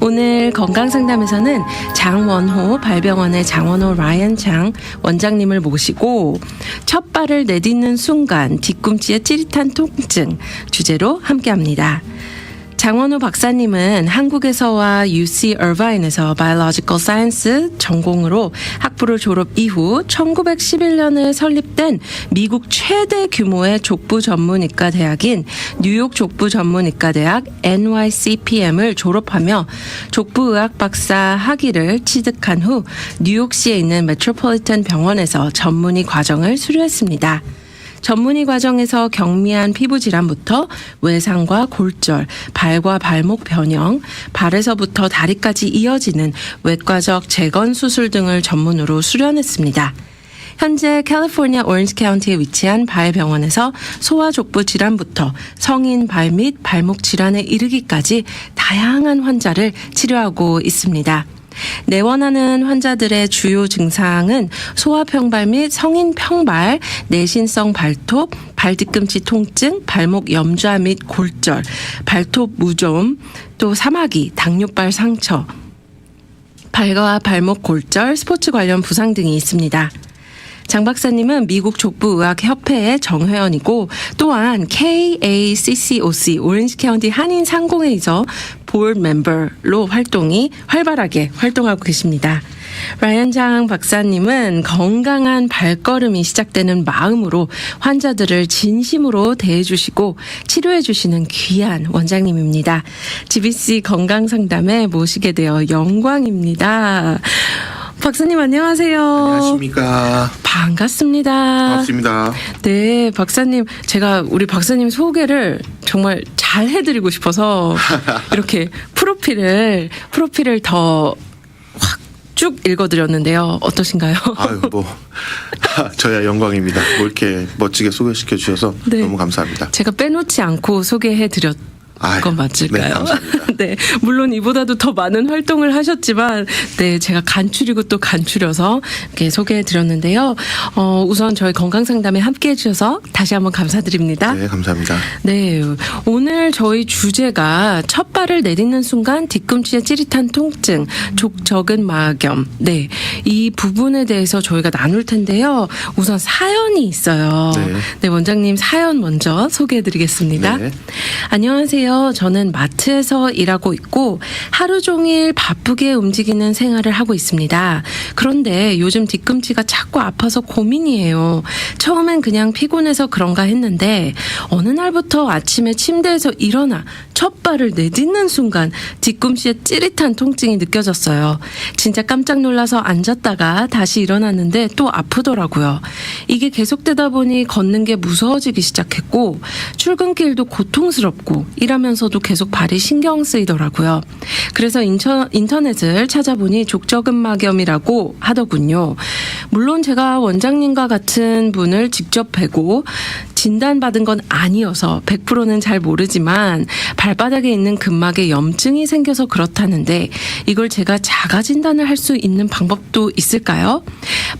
오늘 건강상담에서는 장원호 발병원의 장원호 라이언 장 원장님을 모시고 첫 발을 내딛는 순간 뒤꿈치의 찌릿한 통증 주제로 함께합니다. 장원호 박사님은 한국에서와 UC 얼바인에서 Biological Science 전공으로 학부를 졸업 이후 1911년에 설립된 미국 최대 규모의 족부 전문의과 대학인 뉴욕 족부 전문의과 대학 NYCPM을 졸업하며 족부의학 박사 학위를 취득한 후 뉴욕시에 있는 메트로폴리탄 병원에서 전문의 과정을 수료했습니다. 전문의 과정에서 경미한 피부 질환부터 외상과 골절, 발과 발목 변형, 발에서부터 다리까지 이어지는 외과적 재건 수술 등을 전문으로 수련했습니다. 현재 캘리포니아 오렌지 카운티에 위치한 발병원에서 소아족부 질환부터 성인 발 및 발목 질환에 이르기까지 다양한 환자를 치료하고 있습니다. 내원하는 환자들의 주요 증상은 소아평발 및 성인 평발, 내신성 발톱, 발 뒤꿈치 통증, 발목 염좌 및 골절, 발톱 무좀, 또 사마귀, 당뇨발 상처, 발과 발목 골절, 스포츠 관련 부상 등이 있습니다. 장 박사님은 미국 족부의학협회의 정회원이고 또한 KACCOC 오렌지 카운티 한인 상공회의소 보드 멤버로 활발하게 활동하고 계십니다. 라이언 장 박사님은 건강한 발걸음이 시작되는 마음으로 환자들을 진심으로 대해주시고 치료해주시는 귀한 원장님입니다. GBC 건강상담에 모시게 되어 영광입니다. 박사님 안녕하세요. 안녕하십니까. 반갑습니다. 반갑습니다. 네, 박사님 제가 우리 박사님 소개를 정말 잘 해드리고 싶어서 이렇게 프로필을 더 확 쭉 읽어드렸는데요. 어떠신가요? 아유 저야 영광입니다. 뭐 이렇게 멋지게 소개시켜 주셔서 네. 너무 감사합니다. 제가 빼놓지 않고 소개해드렸. 그건 맞을까요? 네, 네, 물론 이보다도 더 많은 활동을 하셨지만, 네, 제가 간추리고 또 간추려서 이렇게 소개해드렸는데요. 우선 저희 건강상담에 함께해 주셔서 다시 한번 감사드립니다. 네, 감사합니다. 네, 오늘 저희 주제가 첫 발을 내딛는 순간 뒤꿈치의 찌릿한 통증, 족저근 막염. 네, 이 부분에 대해서 저희가 나눌 텐데요. 우선 사연이 있어요. 네, 원장님 사연 먼저 소개해드리겠습니다. 네. 안녕하세요. 저는 마트에서 일하고 있고 하루 종일 바쁘게 움직이는 생활을 하고 있습니다. 그런데 요즘 뒤꿈치가 자꾸 아파서 고민이에요. 처음엔 그냥 피곤해서 그런가 했는데 어느 날부터 아침에 침대에서 일어나 첫 발을 내딛는 순간 뒤꿈치에 찌릿한 통증이 느껴졌어요. 진짜 깜짝 놀라서 앉았다가 다시 일어났는데 또 아프더라고요. 이게 계속되다 보니 걷는 게 무서워지기 시작했고 출근길도 고통스럽고 일하면서도 계속 발이 신경 쓰이더라고요. 그래서 인터넷을 찾아보니 족저근막염이라고 하더군요. 물론 제가 원장님과 같은 분을 직접 뵈고 진단받은 건 아니어서 100%는 잘 모르지만 발바닥에 있는 근막에 염증이 생겨서 그렇다는데 이걸 제가 자가 진단을 할 수 있는 방법도 있을까요?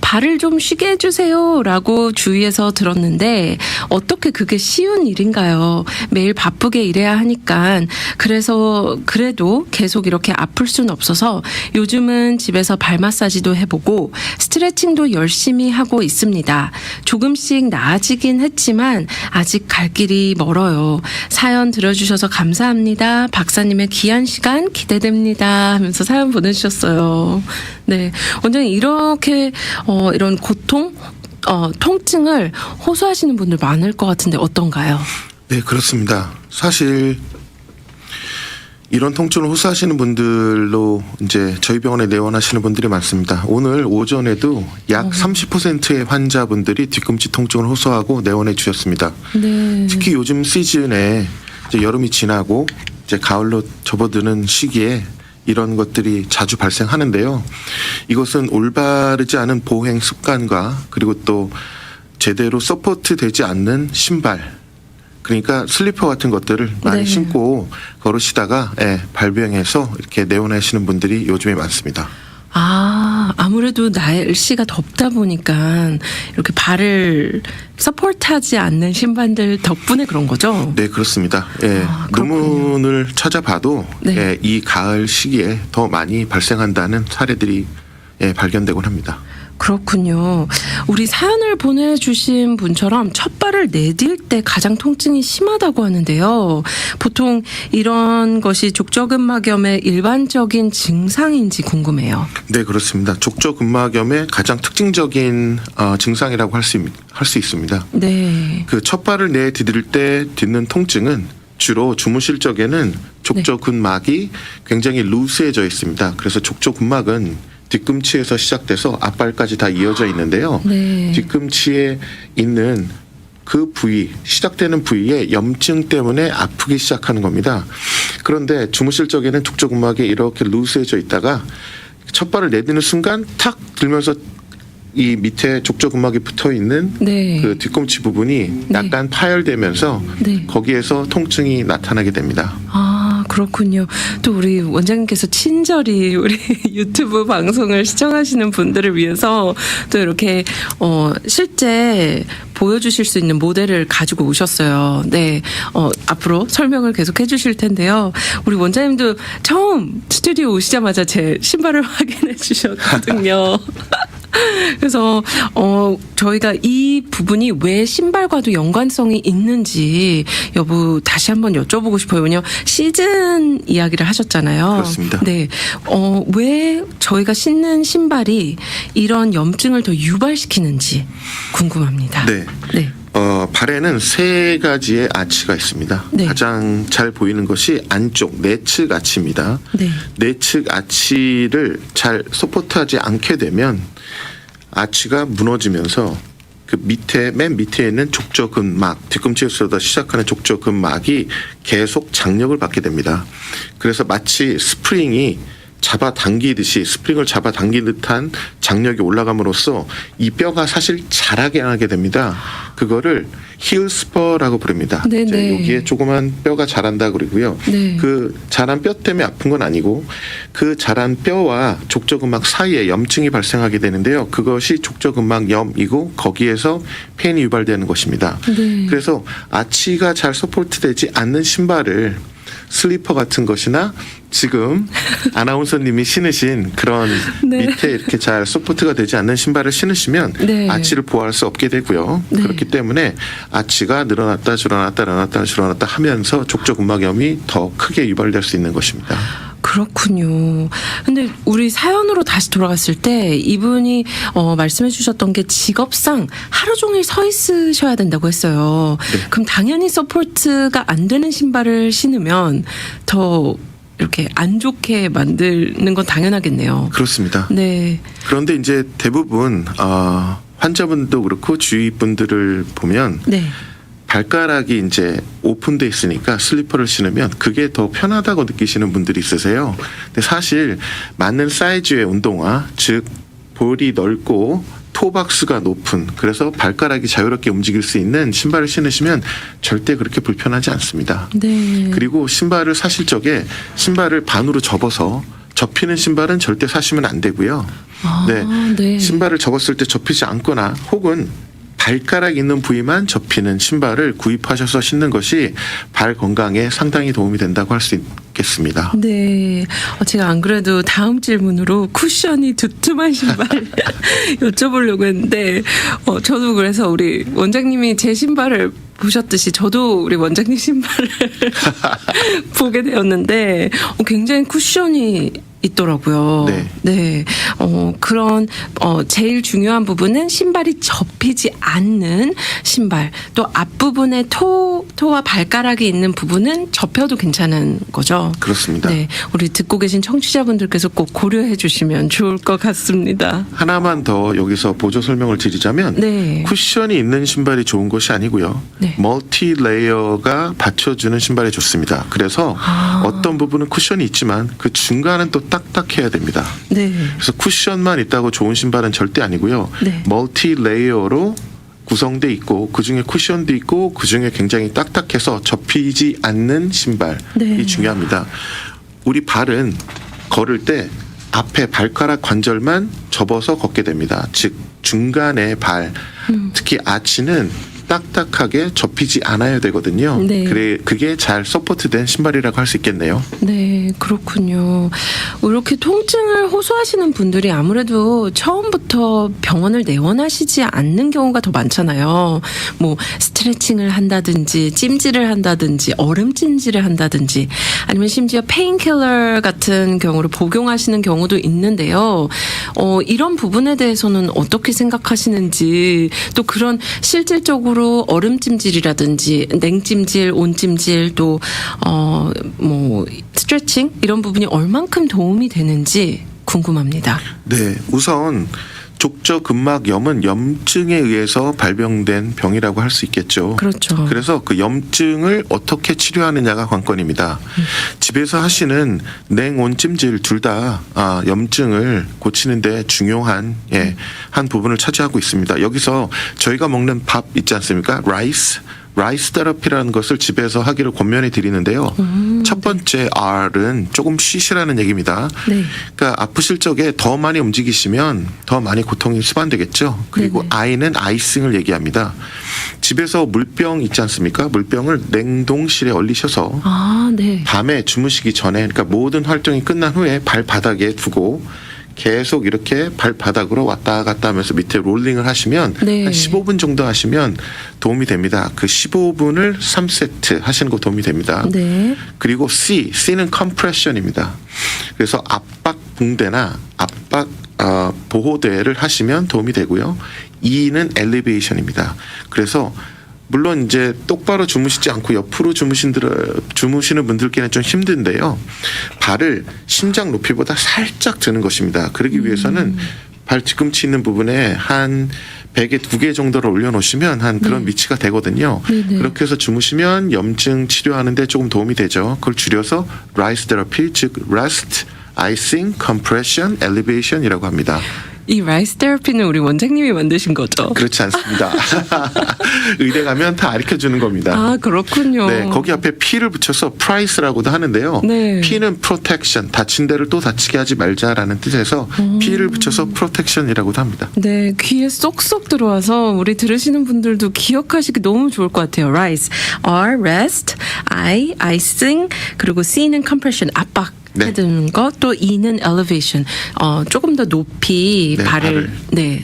발을 좀 쉬게 해주세요 라고 주위에서 들었는데 어떻게 그게 쉬운 일인가요? 매일 바쁘게 일해야 하니까 그래서 그래도 계속 이렇게 아플 수는 없어서 요즘은 집에서 발 마사지도 해보고 스트레칭도 열심히 하고 있습니다. 조금씩 나아지긴 했지만 아직 갈 길이 멀어요. 사연 들어주셔서 감사합니다. 박사님의 귀한 시간 기대됩니다 하면서 사연 보내주셨어요. 네, 원장님 이렇게 이런 고통, 통증을 호소하시는 분들 많을 것 같은데 어떤가요? 네, 그렇습니다. 사실 이런 통증을 호소하시는 분들로 이제 저희 병원에 내원하시는 분들이 많습니다. 오늘 오전에도 약 30%의 환자분들이 뒤꿈치 통증을 호소하고 내원해 주셨습니다. 네. 특히 요즘 시즌에 이제 여름이 지나고 이제 가을로 접어드는 시기에 이런 것들이 자주 발생하는데요. 이것은 올바르지 않은 보행 습관과 그리고 또 제대로 서포트 되지 않는 신발, 그러니까 슬리퍼 같은 것들을 많이 신고 걸으시다가 발병해서 이렇게 내원하시는 분들이 요즘에 많습니다. 아무래도 날씨가 덥다 보니까 이렇게 발을 서포트하지 않는 신발들 덕분에 그런 거죠? 네, 그렇습니다. 예, 그렇군요. 논문을 찾아봐도 네. 예, 이 가을 시기에 더 많이 발생한다는 사례들이 예, 발견되곤 합니다. 그렇군요. 우리 사연을 보내주신 분처럼 첫 발을 내딜 때 가장 통증이 심하다고 하는데요. 보통 이런 것이 족저근막염의 일반적인 증상인지 궁금해요. 네, 그렇습니다. 족저근막염의 가장 특징적인 증상이라고 할 수 있습니다. 네. 그 첫 발을 내디딜 때 딛는 통증은 주로 주무실 적에는 족저근막이 굉장히 루스해져 있습니다. 그래서 족저근막은 뒤꿈치에서 시작돼서 앞발까지 다 이어져 있는데요. 네. 뒤꿈치에 있는 그 부위, 시작되는 부위에 염증 때문에 아프기 시작하는 겁니다. 그런데 주무실 적에는 족저근막이 이렇게 루스해져 있다가 첫 발을 내딛는 순간 탁 들면서 이 밑에 족저근막이 붙어 있는 네. 그 뒤꿈치 부분이 약간 파열되면서 네. 거기에서 통증이 나타나게 됩니다. 그렇군요. 또 우리 원장님께서 친절히 우리 유튜브 방송을 시청하시는 분들을 위해서 또 이렇게 실제 보여주실 수 있는 모델을 가지고 오셨어요. 네, 앞으로 설명을 계속 해주실 텐데요. 우리 원장님도 처음 스튜디오 오시자마자 제 신발을 확인해 주셨거든요. 그래서 저희가 이 부분이 왜 신발과도 연관성이 있는지 여부 다시 한번 여쭤보고 싶어요. 왜냐면 시즌 이야기를 하셨잖아요. 그렇습니다. 네, 왜 저희가 신는 신발이 이런 염증을 더 유발시키는지 궁금합니다. 네. 네. 발에는 세 가지의 아치가 있습니다. 네. 가장 잘 보이는 것이 안쪽 내측 아치입니다. 네. 내측 아치를 잘 서포트하지 않게 되면 아치가 무너지면서 그 맨 밑에 있는 족저근막, 뒤꿈치에서 시작하는 족저근막이 계속 장력을 받게 됩니다. 그래서 마치 스프링을 잡아당긴 듯한 장력이 올라감으로써 이 뼈가 사실 자라게 하게 됩니다. 그거를 힐스퍼라고 부릅니다. 네네. 이제 여기에 조그만 뼈가 자란다 그러고요. 네. 그 자란 뼈 때문에 아픈 건 아니고 그 자란 뼈와 족저근막 사이에 염증이 발생하게 되는데요. 그것이 족저근막염이고 거기에서 폐인이 유발되는 것입니다. 네. 그래서 아치가 잘 서포트되지 않는 신발을 슬리퍼 같은 것이나 지금 아나운서님이 신으신 그런 네. 밑에 이렇게 잘 서포트가 되지 않는 신발을 신으시면 네. 아치를 보호할 수 없게 되고요. 네. 그렇기 때문에 아치가 늘어났다 줄어났다 하면서 족저근막염이 더 크게 유발될 수 있는 것입니다. 그렇군요. 근데 우리 사연으로 다시 돌아갔을 때 이분이 말씀해 주셨던 게 직업상 하루 종일 서 있으셔야 된다고 했어요. 네. 그럼 당연히 서포트가 안 되는 신발을 신으면 더 이렇게 안 좋게 만드는 건 당연하겠네요. 그렇습니다. 네. 그런데 이제 대부분 환자분도 그렇고 주위 분들을 보면 네. 발가락이 이제 오픈돼 있으니까 슬리퍼를 신으면 그게 더 편하다고 느끼시는 분들이 있으세요. 근데 사실 맞는 사이즈의 운동화, 즉 볼이 넓고 토박스가 높은, 그래서 발가락이 자유롭게 움직일 수 있는 신발을 신으시면 절대 그렇게 불편하지 않습니다. 네. 그리고 신발을 사실 적에 신발을 반으로 접어서 접히는 신발은 절대 사시면 안 되고요. 네. 신발을 접었을 때 접히지 않거나 혹은 발가락 있는 부위만 접히는 신발을 구입하셔서 신는 것이 발 건강에 상당히 도움이 된다고 할 수 있겠습니다. 네. 제가 안 그래도 다음 질문으로 쿠션이 두툼한 신발 여쭤보려고 했는데, 저도 그래서 우리 원장님이 제 신발을 보셨듯이 저도 우리 원장님 신발을 보게 되었는데, 굉장히 쿠션이 있더라고요. 네. 네. 그런, 제일 중요한 부분은 신발이 접히지 않는 신발. 또 앞부분에 토와 발가락이 있는 부분은 접혀도 괜찮은 거죠. 그렇습니다. 네. 우리 듣고 계신 청취자분들께서 꼭 고려해 주시면 좋을 것 같습니다. 하나만 더 여기서 보조 설명을 드리자면 네. 쿠션이 있는 신발이 좋은 것이 아니고요. 네. 멀티 레이어가 받쳐주는 신발이 좋습니다. 그래서 어떤 부분은 쿠션이 있지만 그 중간은 또 딱딱해야 됩니다. 네. 그래서 쿠션만 있다고 좋은 신발은 절대 아니고요. 네. 멀티 레이어로 구성돼 있고 그중에 쿠션도 있고 그중에 굉장히 딱딱해서 접히지 않는 신발이 네. 중요합니다. 우리 발은 걸을 때 앞에 발가락 관절만 접어서 걷게 됩니다. 즉 중간에 발, 특히 아치는 딱딱하게 접히지 않아야 되거든요. 네. 그래 그게 잘 서포트된 신발이라고 할 수 있겠네요. 네, 그렇군요. 이렇게 통증을 호소하시는 분들이 아무래도 처음부터 병원을 내원하시지 않는 경우가 더 많잖아요. 뭐 스트레칭을 한다든지 찜질을 한다든지 얼음 찜질을 한다든지 아니면 심지어 페인킬러 같은 경우를 복용하시는 경우도 있는데요. 이런 부분에 대해서는 어떻게 생각하시는지 또 그런 실질적으로 얼음찜질이라든지 냉찜질, 온찜질 또 뭐 스트레칭 이런 부분이 얼만큼 도움이 되는지 궁금합니다. 네, 우선 족저근막염은 염증에 의해서 발병된 병이라고 할 수 있겠죠. 그렇죠. 그래서 그 염증을 어떻게 치료하느냐가 관건입니다. 집에서 하시는 냉온 찜질 둘 다 염증을 고치는데 중요한 한 부분을 차지하고 있습니다. 여기서 저희가 먹는 밥 있지 않습니까? 라이스 테라피라는 것을 집에서 하기를 권면해 드리는데요. 첫 번째 R은 조금 쉬시라는 얘기입니다. 네. 그러니까 아프실 적에 더 많이 움직이시면 더 많이 고통이 수반되겠죠. 그리고 네네. I는 아이싱을 얘기합니다. 집에서 물병 있지 않습니까? 물병을 냉동실에 얼리셔서 네. 밤에 주무시기 전에 그러니까 모든 활동이 끝난 후에 발바닥에 두고 계속 이렇게 발바닥으로 왔다 갔다 하면서 밑에 롤링을 하시면 네. 한 15분 정도 하시면 도움이 됩니다. 그 15분을 3세트 하시는 거 도움이 됩니다. 네. 그리고 C는 컴프레션입니다. 그래서 압박 붕대나 압박 보호대를 하시면 도움이 되고요. E는 엘리베이션입니다. 그래서 물론 이제 똑바로 주무시지 않고 옆으로 주무시는 분들께는 좀 힘든데요. 발을 심장 높이보다 살짝 드는 것입니다. 그러기 위해서는 발 뒤꿈치 있는 부분에 한 베개 2개 정도를 올려놓으시면 한 그런 위치가 되거든요. 네네. 그렇게 해서 주무시면 염증 치료하는데 조금 도움이 되죠. 그걸 줄여서 라이스 테라피, 즉 레스트, 아이싱, 컴프레션, 엘리베이션이라고 합니다. 이 라이스 테라피는 우리 원장님이 만드신 거죠? 그렇지 않습니다. 의대 가면 다 가르쳐주는 겁니다. 그렇군요. 네, 거기 앞에 P를 붙여서 price라고도 하는데요. 네. P는 protection, 다친 데를 또 다치게 하지 말자라는 뜻에서 P를 붙여서 protection이라고도 합니다. 네, 귀에 쏙쏙 들어와서 우리 들으시는 분들도 기억하시기 너무 좋을 것 같아요. Rise, R, rest, I, icing, 그리고 C는 compression, 압박. 네. 해두는 것, 또 E는 elevation, 조금 더 높이 네, 발을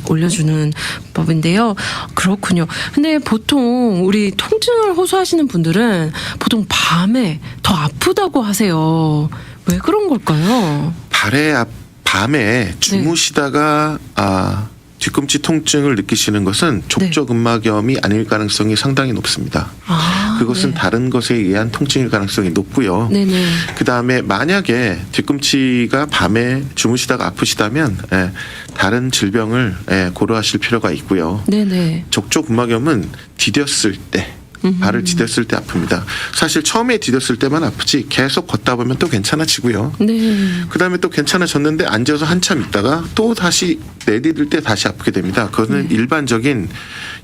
올려주는 법인데요. 그렇군요. 근데 보통 우리 통증을 호소하시는 분들은 보통 밤에 더 아프다고 하세요. 왜 그런 걸까요? 밤에 주무시다가 뒤꿈치 통증을 느끼시는 것은 족저근막염이 아닐 가능성이 상당히 높습니다. 그것은 네. 다른 것에 의한 통증일 가능성이 높고요. 네네. 그다음에 만약에 뒤꿈치가 밤에 주무시다가 아프시다면 다른 질병을 고려하실 필요가 있고요. 네네. 족저근막염은 디뎠을 때 발을 디뎠을 때 아픕니다. 사실 처음에 디뎠을 때만 아프지 계속 걷다 보면 또 괜찮아지고요. 네. 그다음에 또 괜찮아졌는데 앉아서 한참 있다가 또 다시 내디딜 때 다시 아프게 됩니다. 그거는 일반적인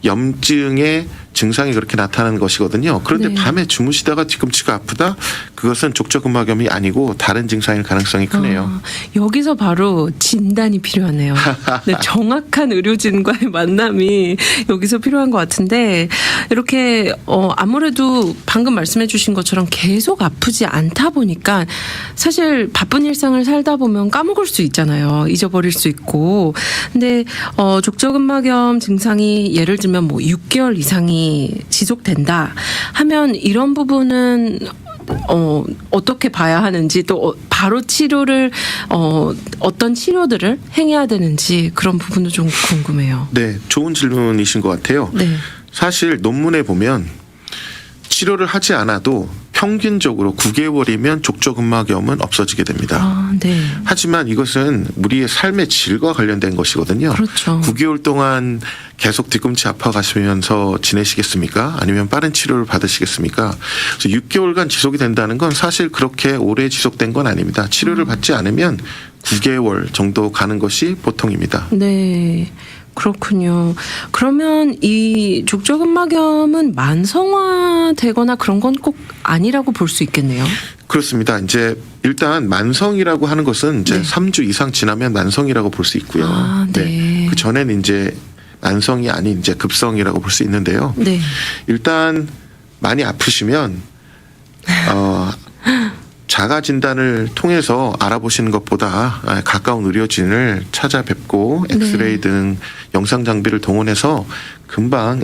염증의 증상이 그렇게 나타나는 것이거든요. 그런데 네. 밤에 주무시다가 뒤꿈치가 아프다? 그것은 족저근막염이 아니고 다른 증상일 가능성이 크네요. 여기서 바로 진단이 필요하네요. 네, 정확한 의료진과의 만남이 여기서 필요한 것 같은데 이렇게 아무래도 방금 말씀해 주신 것처럼 계속 아프지 않다 보니까 사실 바쁜 일상을 살다 보면 까먹을 수 있잖아요. 잊어버릴 수 있고. 근데 족저근막염 증상이 예를 들면 뭐 6개월 이상이 지속된다 하면 이런 부분은 어떻게 봐야 하는지 또 바로 치료를 어떤 치료들을 행해야 되는지 그런 부분도 좀 궁금해요. 네, 좋은 질문이신 것 같아요. 네. 사실 논문에 보면 치료를 하지 않아도 평균적으로 9개월이면 족저근막염은 없어지게 됩니다. 네. 하지만 이것은 우리의 삶의 질과 관련된 것이거든요. 그렇죠. 9개월 동안 계속 뒤꿈치 아파가시면서 지내시겠습니까? 아니면 빠른 치료를 받으시겠습니까? 그래서 6개월간 지속이 된다는 건 사실 그렇게 오래 지속된 건 아닙니다. 치료를 받지 않으면 9개월 정도 가는 것이 보통입니다. 네. 그렇군요. 그러면 이 족저근막염은 만성화되거나 그런 건 꼭 아니라고 볼 수 있겠네요. 그렇습니다. 이제 일단 만성이라고 하는 것은 이제 네. 3주 이상 지나면 만성이라고 볼 수 있고요. 아, 네. 그 전에는 이제 만성이 아닌 이제 급성이라고 볼 수 있는데요. 네. 일단 많이 아프시면 자가 진단을 통해서 알아보시는 것보다 가까운 의료진을 찾아뵙고 엑스레이 등 영상 장비를 동원해서 금방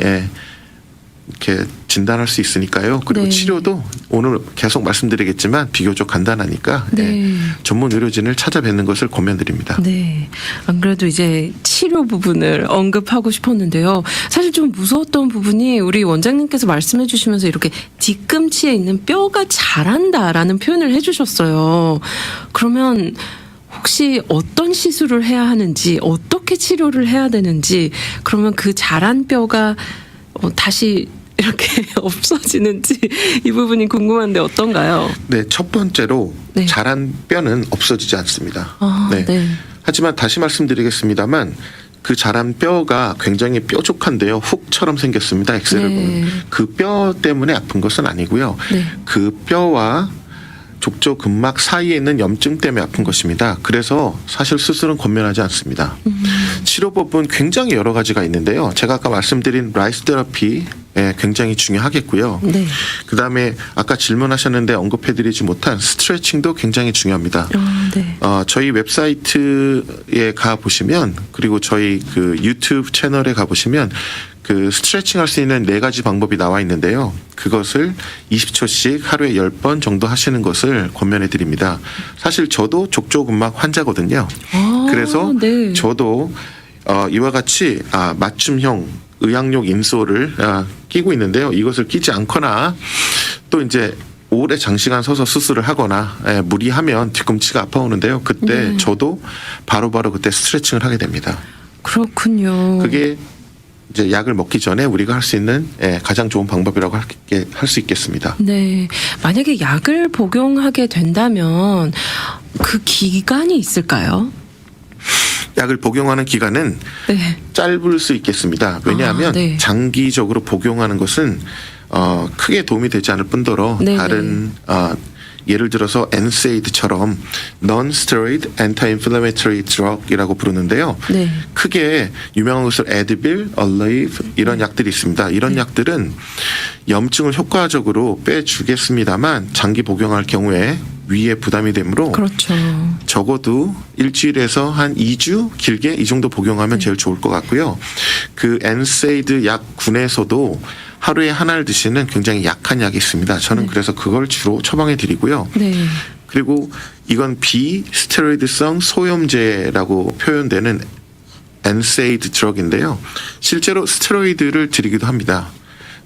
이렇게 진단할 수 있으니까요. 그리고 네. 치료도 오늘 계속 말씀드리겠지만 비교적 간단하니까 네. 전문 의료진을 찾아뵙는 것을 권면드립니다. 네. 안 그래도 이제 치료 부분을 언급하고 싶었는데요. 사실 좀 무서웠던 부분이 우리 원장님께서 말씀해 주시면서 이렇게 뒤꿈치에 있는 뼈가 자란다라는 표현을 해 주셨어요. 그러면 혹시 어떤 시술을 해야 하는지, 어떻게 치료를 해야 되는지, 그러면 그 자란 뼈가 다시 이렇게 없어지는지 이 부분이 궁금한데 어떤가요? 네, 첫 번째로 네. 자란 뼈는 없어지지 않습니다. 아, 네. 하지만 다시 말씀드리겠습니다만 그 자란 뼈가 굉장히 뾰족한데요. 훅처럼 생겼습니다. 엑스를 네. 보면. 그 뼈 때문에 아픈 것은 아니고요. 네. 그 뼈와 족저근막 사이에 있는 염증 때문에 아픈 것입니다. 그래서 사실 수술은 권면하지 않습니다. 치료법은 굉장히 여러 가지가 있는데요. 제가 아까 말씀드린 라이스 테라피 굉장히 중요하겠고요. 네. 그다음에 아까 질문하셨는데 언급해드리지 못한 스트레칭도 굉장히 중요합니다. 네. 저희 웹사이트에 가 보시면 그리고 저희 그 유튜브 채널에 가 보시면 그 스트레칭 할 수 있는 4가지 방법이 나와 있는데요. 그것을 20초씩 하루에 10번 정도 하시는 것을 권면해 드립니다. 사실 저도 족저근막 환자거든요. 그래서 네. 저도 이와 같이 맞춤형 의학용 인솔을 끼고 있는데요. 이것을 끼지 않거나 또 이제 오래 장시간 서서 수술을 하거나 무리하면 뒤꿈치가 아파오는데요. 그때 저도 바로바로 그때 스트레칭을 하게 됩니다. 그렇군요. 그게 이제 약을 먹기 전에 우리가 할 수 있는 가장 좋은 방법이라고 할 수 있겠습니다. 네. 만약에 약을 복용하게 된다면 그 기간이 있을까요? 약을 복용하는 기간은 네. 짧을 수 있겠습니다. 왜냐하면 네. 장기적으로 복용하는 것은 크게 도움이 되지 않을 뿐더러 네네. 다른 예를 들어서 NSAID처럼 Non-Steroid Anti-Inflammatory Drug이라고 부르는데요. 네. 크게 유명한 것을 에드빌, 얼레이브 이런 약들이 있습니다. 이런 약들은 염증을 효과적으로 빼주겠습니다만 장기 복용할 경우에 위에 부담이 되므로 그렇죠. 적어도 일주일에서 한 2주 길게 이 정도 복용하면 제일 좋을 것 같고요. 그 NSAID 약군에서도 하루에 하나를 드시는 굉장히 약한 약이 있습니다. 저는 그래서 그걸 주로 처방해 드리고요. 네. 그리고 이건 비스테로이드성 소염제라고 표현되는 NSAID 드럭인데요. 실제로 스테로이드를 드리기도 합니다.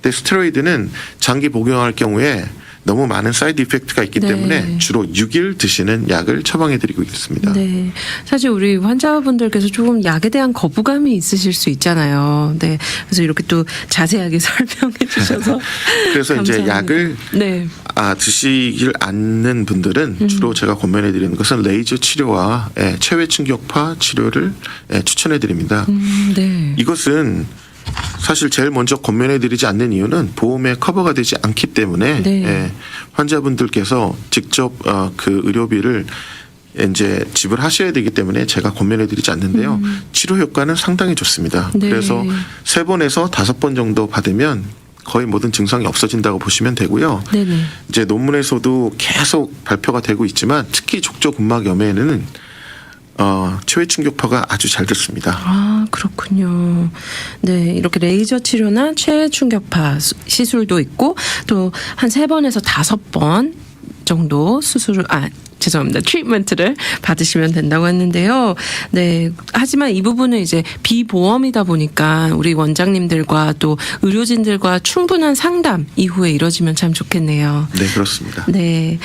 근데 스테로이드는 장기 복용할 경우에 너무 많은 사이드 이펙트가 있기 네. 때문에 주로 6일 드시는 약을 처방해 드리고 있습니다. 네. 사실 우리 환자분들께서 조금 약에 대한 거부감이 있으실 수 있잖아요. 네. 그래서 이렇게 또 자세하게 설명해 주셔서 그래서 이제 감사합니다. 약을 네. 드시길 않는 분들은 주로 제가 권면해 드리는 것은 레이저 치료와 체외 충격파 치료를 추천해 드립니다. 네. 이것은 사실 제일 먼저 권면해 드리지 않는 이유는 보험에 커버가 되지 않기 때문에 네. 환자분들께서 직접 그 의료비를 이제 지불하셔야 되기 때문에 제가 권면해 드리지 않는데요. 치료 효과는 상당히 좋습니다. 네. 그래서 3번에서 5번 정도 받으면 거의 모든 증상이 없어진다고 보시면 되고요. 네네. 이제 논문에서도 계속 발표가 되고 있지만 특히 족저근막염에는 체외 충격파가 아주 잘 듣습니다. 아, 그렇군요. 네, 이렇게 레이저 치료나 체외 충격파 시술도 있고 또 한 3번에서 5번 정도 죄송합니다. 트리트먼트를 받으시면 된다고 했는데요. 네. 하지만 이 부분은 이제 비보험이다 보니까 우리 원장님들과 또 의료진들과 충분한 상담 이후에 이뤄지면 참 좋겠네요. 네, 그렇습니다. 네.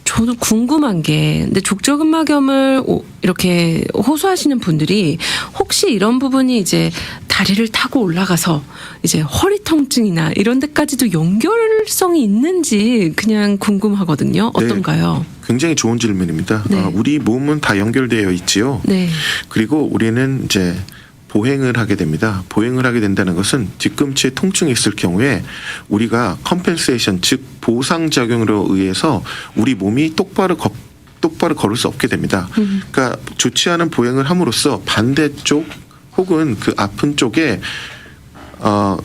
저도 궁금한 게, 근데 족저근막염을 이렇게 호소하시는 분들이 혹시 이런 부분이 이제 다리를 타고 올라가서 이제 허리 통증이나 이런 데까지도 연결성이 있는지 그냥 궁금하거든요. 어떤가요? 굉장히 좋은 질문입니다. 네. 우리 몸은 다 연결되어 있지요. 네. 그리고 우리는 이제 보행을 하게 됩니다. 보행을 하게 된다는 것은 뒤꿈치에 통증이 있을 경우에 우리가 컴펜세이션, 즉 보상작용으로 의해서 우리 몸이 똑바로 걸을 수 없게 됩니다. 그러니까 좋지 않은 보행을 함으로써 반대쪽 혹은 그 아픈 쪽에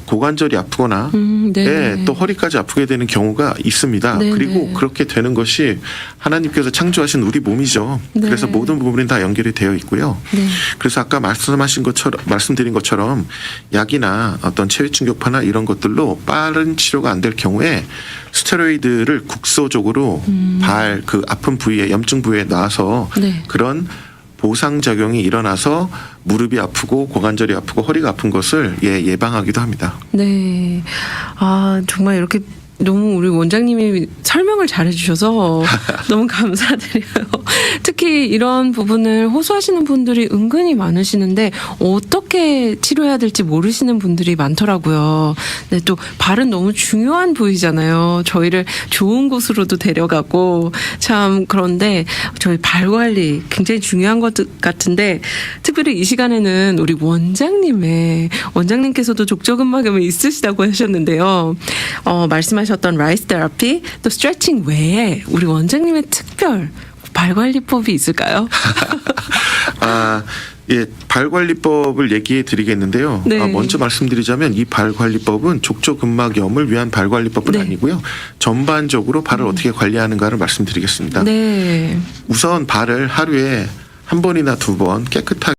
고관절이 아프거나 네. 또 허리까지 아프게 되는 경우가 있습니다. 네, 그리고 네. 그렇게 되는 것이 하나님께서 창조하신 우리 몸이죠. 네. 그래서 모든 부분이 다 연결이 되어 있고요. 네. 그래서 아까 말씀드린 것처럼 약이나 어떤 체외 충격파나 이런 것들로 빠른 치료가 안 될 경우에 스테로이드를 국소적으로 발 그 아픈 부위에 염증 부위에 놔서 네. 그런 보상작용이 일어나서 무릎이 아프고 고관절이 아프고 허리가 아픈 것을 예방하기도 합니다. 네. 아, 정말 이렇게 너무 우리 원장님이 설명을 잘해주셔서 너무 감사드려요. 특히 이런 부분을 호소하시는 분들이 은근히 많으시는데 어떻게 치료해야 될지 모르시는 분들이 많더라고요. 네, 또 발은 너무 중요한 부위잖아요. 저희를 좋은 곳으로도 데려가고 참 그런데 저희 발 관리 굉장히 중요한 것 같은데 특별히 이 시간에는 우리 원장님께서도 족저근막염이 있으시다고 하셨는데요. 말씀하셨던 라이스 테라피 또 스트레칭 외에 우리 원장님의 특별 발관리법이 있을까요? 발관리법을 얘기해 드리겠는데요. 네. 먼저 말씀드리자면 이 발관리법은 족저근막염을 위한 발관리법은 네. 아니고요. 전반적으로 발을 어떻게 관리하는가를 말씀드리겠습니다. 네. 우선 발을 하루에 한 번이나 두 번 깨끗하게